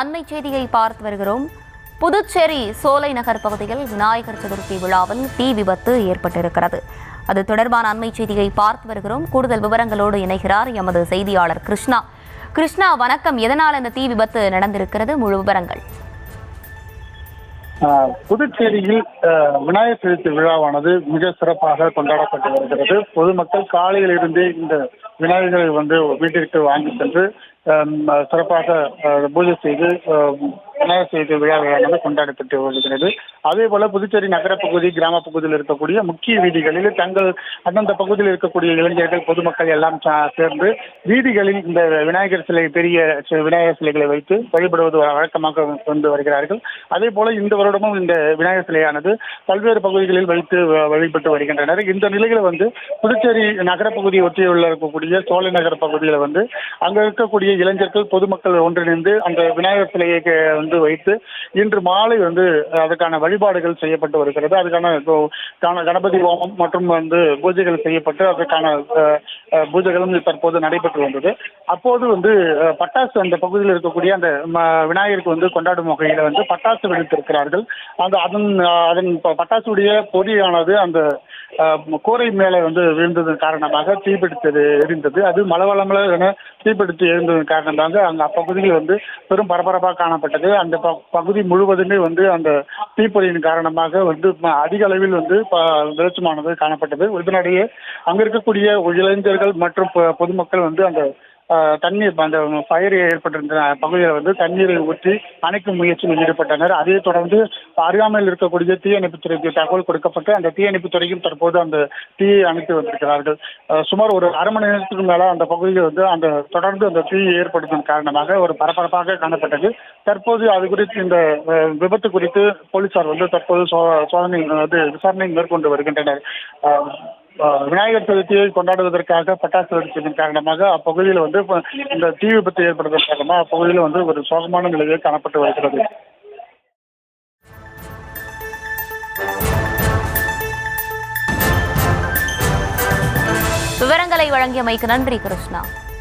அண்மை செய்தியை பார்த்து வருகிறோம். புதுச்சேரி சோலை நகர் பகுதியில் விநாயகர் சதுர்த்தி விழாவில் தீ விபத்து ஏற்பட்டிருக்கிறது. அது தொடர்பான அண்மை செய்தியை பார்த்து வருகிறோம். கூடுதல் விவரங்களோடு இணைகிறார் எமது செய்தியாளர் கிருஷ்ணா. கிருஷ்ணா, வணக்கம். எதனால் இந்த தீ விபத்து நடந்திருக்கிறது? முழு விவரங்கள். புதுச்சேரியில் விநாயகர் சதுர்த்தி விழாவானது மிக சிறப்பாக கொண்டாடப்பட்டு வருகிறது. பொதுமக்கள் காலையில் இருந்தே இந்த விநாயகரை வீட்டிற்கு வாங்கி சென்று சிறப்பாக பூஜை செய்து விநாயகர் சதுர்த்தி விழாவானது கொண்டாடப்பட்டு வருகிறது. அதே போல புதுச்சேரி நகர பகுதி, கிராம பகுதியில் இருக்கக்கூடிய முக்கிய வீதிகளில் அந்தந்த பகுதியில் இருக்கக்கூடிய இளைஞர்கள், பொதுமக்கள் எல்லாம் சேர்ந்து வீதிகளில் இந்த விநாயகர் சிலை, பெரிய விநாயகர் சிலைகளை வைத்து வழிபடுவது வழக்கமாக கொண்டு வருகிறார்கள். அதே போல இந்த வருடமும் இந்த விநாயகர் சிலையானது பல்வேறு பகுதிகளில் வைத்து வழிபட்டு வருகின்றனர். இந்த நிலையில் புதுச்சேரி நகர பகுதியை ஒட்டியுள்ள இருக்கக்கூடிய சோலை நகர் பகுதியில் அங்க இருக்கக்கூடிய இளைஞர்கள், பொதுமக்கள் ஒன்றிணைந்து அந்த விநாயகர் சிலையை வைத்து இன்று மாலை அதுக்கான வழிபாடுகள் செய்யப்பட்டு வருகிறது. அதுக்கான கணபதி ஹோமம் மற்றும் பூஜைகள் செய்யப்பட்டு அதற்கான பூஜைகளும் தற்போது நடைபெற்று வந்தது. அப்போது பட்டாசு அந்த பகுதியில் இருக்கக்கூடிய அந்த விநாயகருக்கு கொண்டாடும் வகையில் பட்டாசு வெடித்திருக்கிறார்கள். அதன் பட்டாசுடைய பொறியானது அந்த கூரை மேலே விழுந்ததன் காரணமாக தீப்பிடித்தது எரிந்தது. அது மலவளமல என தீப்பிடித்து எழுந்ததன் காரணமாக அங்கே அப்பகுதியில் பெரும் பரபரப்பாக காணப்பட்டது. அந்த பகுதி முழுவதுமே அந்த தீப்பொறியின் காரணமாக அதிக அளவில் வெளிச்சமானது காணப்பட்டது. இதனிடையே அங்க இருக்கக்கூடிய இளைஞர்கள் மற்றும் பொதுமக்கள் அந்த தண்ணீர், அந்த ஃபயர் ஏற்பட்டிருந்த பகுதியில் தண்ணீரை ஊற்றி அணைக்கும் முயற்சியில் ஈடுபட்டனர். அதை தொடர்ந்து அருகாமையில் இருக்கக்கூடிய தீயணைப்புத்துறைக்கு தகவல் கொடுக்கப்பட்டு அந்த தீயணைப்புத்துறையும் தற்போது அந்த தீயை அணைத்து வந்திருக்கிறார்கள். சுமார் ஒரு அரை மணி நேரத்துக்கு மேல அந்த பகுதியில் அந்த தொடர்ந்து அந்த தீ ஏற்படுத்தும் காரணமாக ஒரு பரபரப்பாக காணப்பட்டது. தற்போது அது குறித்து, இந்த விபத்து குறித்து போலீசார் தற்போது விசாரணை மேற்கொண்டு வருகின்றனர். விநாயகர் சதுர்த்தியை கொண்டாடுவதற்காக பட்டாசு வெடித்ததன் காரணமாக அப்பகுதியில் இந்த தீ விபத்து ஏற்படுவதன் காரணமாக அப்பகுதியில் ஒரு சோகமான நிலையை காணப்பட்டு வருகிறது. விவரங்களை வழங்கியமைக்கு நன்றி கிருஷ்ணா.